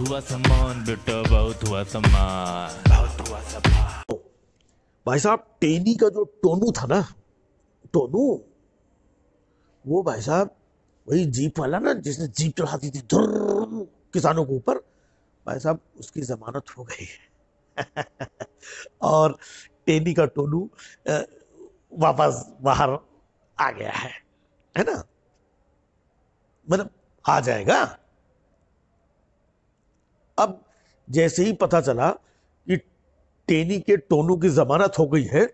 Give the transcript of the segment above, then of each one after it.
हुआ सामान बेटा, बहुत हुआ सामान, बहुत हुआ सामान। भाई साहब टेनी का जो टोनू था ना, टोनू, वो भाई साहब वही जीप वाला ना जिसने जीप चढ़ाती थी धुर्र किसानों के ऊपर, भाई साहब उसकी जमानत हो गई है। और टेनी का टोनू वापस बाहर आ गया है ना, मतलब आ जाएगा। अब जैसे ही पता चला कि टेनी के टोनू की जमानत हो गई है,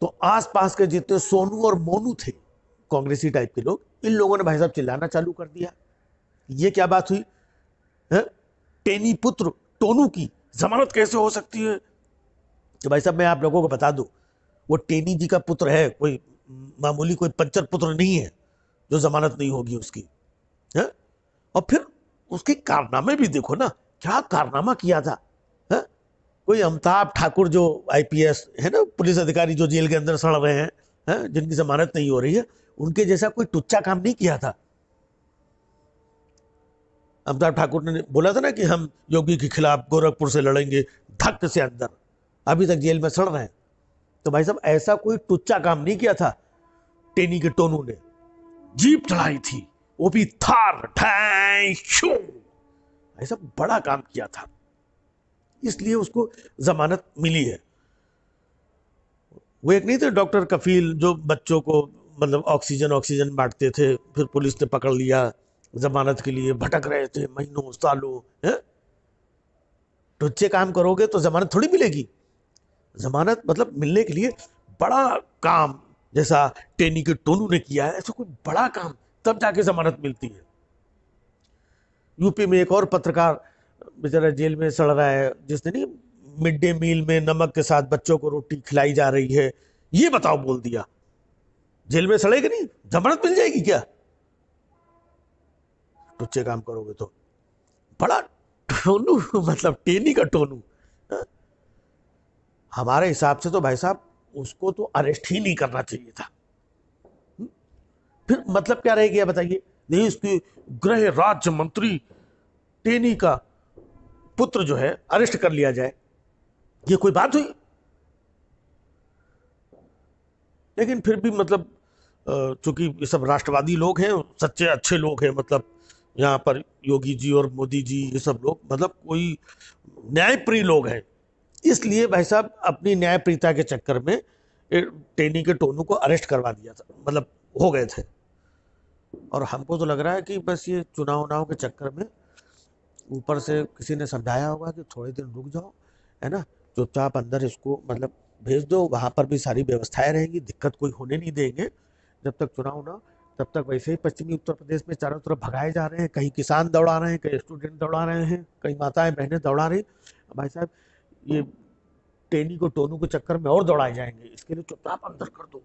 तो आसपास के जितने सोनू और मोनू थे, कांग्रेसी टाइप के लोग, इन लोगों ने भाई साहब चिल्लाना चालू कर दिया। ये क्या बात हुई है? टेनी पुत्र टोनू की जमानत कैसे हो सकती है? तो भाई साहब मैं आप लोगों को बता दूं, वो टेनी जी का पुत्र है, कोई मामूली कोई पंचर पुत्र नहीं है जो जमानत नहीं होगी उसकी है? और फिर उसके कारनामे भी देखो ना, क्या कारनामा किया था है? कोई अमिताभ ठाकुर जो आईपीएस है ना, पुलिस अधिकारी जो जेल के अंदर सड़ रहे हैं, जिनकी जमानत नहीं हो रही है, उनके जैसा कोई टुच्चा काम नहीं किया था। अमिताभ ठाकुर ने बोला था ना कि हम योगी के खिलाफ गोरखपुर से लड़ेंगे, धक से अंदर, अभी तक जेल में सड़ रहे हैं। तो भाई साहब ऐसा कोई टुच्चा काम नहीं किया था टेनी के टोनू ने। जीप चढ़ाई थी, वो भी थार, ऐसा बड़ा काम किया था, इसलिए उसको जमानत मिली है। वो एक नहीं थे डॉक्टर कफील जो बच्चों को मतलब ऑक्सीजन बांटते थे, फिर पुलिस ने पकड़ लिया, जमानत के लिए भटक रहे थे महीनों सालों। टुच्चे काम करोगे तो जमानत थोड़ी मिलेगी। जमानत मतलब मिलने के लिए बड़ा काम, जैसा टेनी के टोनू ने किया है, ऐसा कोई बड़ा काम, तब जाके जमानत मिलती है। यूपी में एक और पत्रकार बेचारा जेल में सड़ रहा है, जिसने नहीं मिड डे मील में नमक के साथ बच्चों को रोटी खिलाई जा रही है, ये बताओ बोल दिया, जेल में सड़ेगा नहीं, जमानत मिल जाएगी क्या? टुच्चे काम करोगे तो। बड़ा टोनू, मतलब टेनी का टोनू। हमारे हिसाब से तो भाई साहब उसको तो अरेस्ट ही नहीं करना चाहिए था। फिर मतलब क्या रह गया बताइए? देश के गृह राज्य मंत्री टेनी का पुत्र जो है अरेस्ट कर लिया जाए, ये कोई बात हुई? लेकिन फिर भी मतलब चूंकि ये सब राष्ट्रवादी लोग हैं, सच्चे अच्छे लोग हैं, मतलब यहाँ पर योगी जी और मोदी जी, ये सब लोग मतलब कोई न्यायप्रिय लोग हैं, इसलिए भाई साहब अपनी न्यायप्रियता के चक्कर में टेनी के टोनू को अरेस्ट करवा दिया था, मतलब हो गए थे। और हमको तो लग रहा है कि बस ये चुनाव के चक्कर में ऊपर से किसी ने समझाया होगा कि थोड़े दिन रुक जाओ, है ना, चुपचाप अंदर इसको मतलब भेज दो, वहाँ पर भी सारी व्यवस्थाएं रहेंगी, दिक्कत कोई होने नहीं देंगे जब तक चुनाव ना। तब तक वैसे ही पश्चिमी उत्तर प्रदेश में चारों तरफ भगाए जा रहे हैं, कहीं किसान दौड़ा रहे हैं, कहीं स्टूडेंट दौड़ा रहे हैं, कहीं माताएं बहनें दौड़ा रही। भाई साहब ये टेनी को टोनू के चक्कर में और दौड़ाए जाएंगे, इसके लिए चुपचाप अंदर कर दो,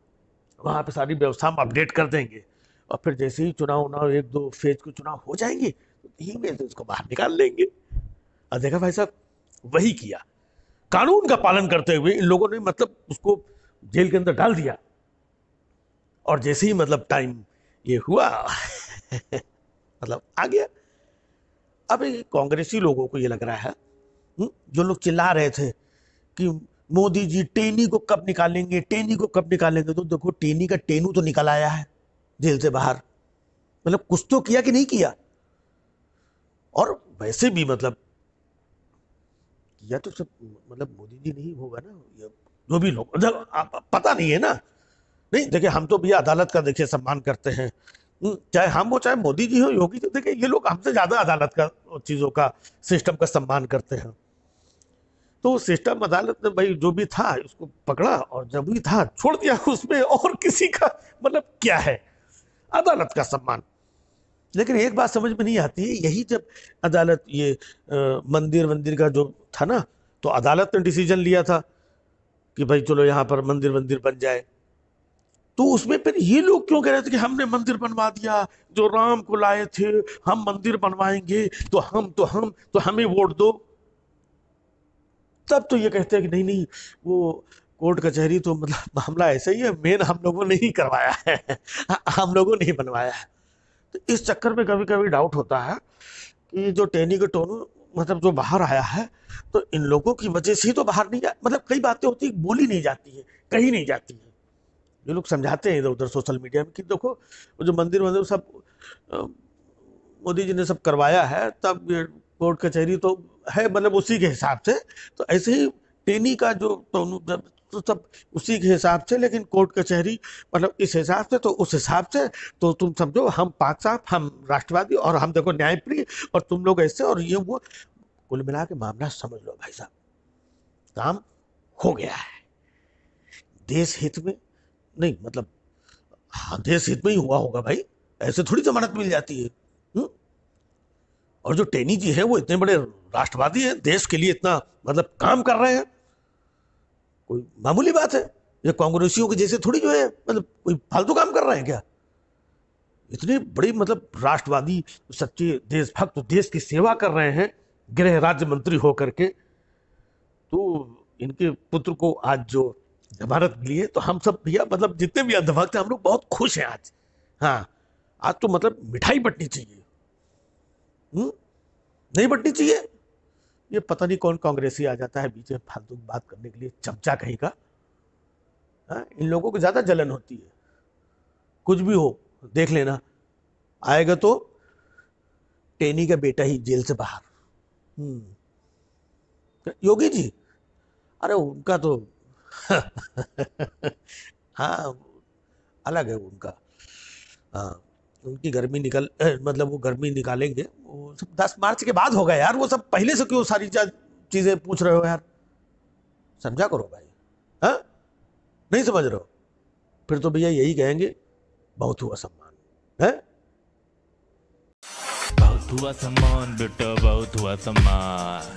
वहाँ पे सारी व्यवस्था हम अपडेट कर देंगे, और फिर जैसे ही चुनाव एक दो फेज के चुनाव हो जाएंगे तो यही में इसको बाहर निकाल लेंगे। और देखा भाई साहब वही किया, कानून का पालन करते हुए इन लोगों ने मतलब उसको जेल के अंदर डाल दिया। और जैसे ही मतलब टाइम ये हुआ मतलब आ गया। अब कांग्रेसी लोगों को ये लग रहा है, जो लोग चिल्ला रहे थे कि मोदी जी टेनी को कब निकालेंगे, टेनी को कब निकालेंगे, तो देखो टेनी का टेनू तो निकल आया है जेल से बाहर, मतलब कुछ तो किया कि नहीं किया। और वैसे भी मतलब किया तो सब मतलब मोदी जी नहीं होगा ना, जो भी लोग पता नहीं है ना। नहीं देखिए, हम तो भैया अदालत का देखिए सम्मान करते हैं, चाहे हम हो चाहे मोदी जी हो, योगी जी, देखिए ये लोग हमसे ज्यादा अदालत का चीजों का सिस्टम का सम्मान करते हैं। तो सिस्टम अदालत ने भाई जो भी था उसको पकड़ा, और जब भी था छोड़ दिया, उसमें और किसी का मतलब क्या है, अदालत का सम्मान। लेकिन एक बात समझ में नहीं आती है, यही जब अदालत ये मंदिर का जो था ना, तो अदालत ने डिसीजन लिया था कि भाई चलो यहाँ पर मंदिर बन जाए, तो उसमें फिर ये लोग क्यों कह रहे थे कि हमने मंदिर बनवा दिया, जो राम को लाए थे हम मंदिर बनवाएंगे, तो हमें वोट दो। तब तो ये कहते हैं कि नहीं वो कोर्ट कचहरी तो मतलब मामला ऐसा ही है, मेन हम लोगों ने ही करवाया है, हम लोगों ने ही बनवाया है। तो इस चक्कर में कभी कभी डाउट होता है कि जो टेनी के टोनू मतलब जो बाहर आया है, तो इन लोगों की वजह से ही तो बाहर नहीं मतलब कई बातें होती बोली नहीं जाती है, कही नहीं जाती है। ये लोग समझाते हैं इधर उधर सोशल मीडिया में कि देखो वो जो मंदिर वंदिर सब मोदी जी ने सब करवाया है, तब ये कोर्ट कचहरी तो है मतलब उसी के हिसाब से, तो ऐसे ही टेनी का जो तो सब उसी के हिसाब से, लेकिन कोर्ट कचहरी मतलब इस हिसाब से, तो उस हिसाब से तो तुम समझो हम पाक साफ, हम राष्ट्रवादी और हम देखो न्यायप्रिय, और तुम लोग ऐसे और ये वो। कुल मिला के मामला समझ लो भाई साहब, काम हो गया है देश हित में। नहीं मतलब हाँ, देश हित में ही हुआ होगा भाई, ऐसे थोड़ी जमानत मिल जाती है। और जो टेनी जी है वो इतने बड़े राष्ट्रवादी हैं, देश के लिए इतना मतलब काम कर रहे हैं, कोई मामूली बात है? ये कांग्रेसियों के जैसे थोड़ी जो है मतलब कोई फालतू काम कर रहे हैं क्या? इतने बड़े मतलब राष्ट्रवादी सच्चे देशभक्त देश की सेवा कर रहे हैं गृह राज्य मंत्री होकर के, तो इनके पुत्र को आज जो जमानत मिली है, तो हम सब भैया मतलब जितने भी अंधभक्त हैं हम लोग बहुत खुश हैं आज। हाँ, आज तो मतलब मिठाई बंटनी चाहिए। नहीं बंटनी चाहिए। ये पता नहीं कौन कांग्रेसी आ जाता है बीच में फालतू बात करने के लिए, चमचा कहीं का। हाँ, इन लोगों को ज्यादा जलन होती है, कुछ भी हो देख लेना, आएगा तो टेनी का बेटा ही जेल से बाहर। योगी जी, अरे उनका तो हाँ अलग है उनका। हाँ, उनकी गर्मी मतलब वो गर्मी निकालेंगे, वो सब 10 मार्च के बाद होगा यार, वो सब पहले से क्यों सारी चीजें पूछ रहे हो यार? समझा करो भाई। हाँ, नहीं समझ रहे हो? फिर तो भैया यही कहेंगे बहुत हुआ सम्मान है। बहुत हुआ सम्मान बेटा, बहुत हुआ सम्मान।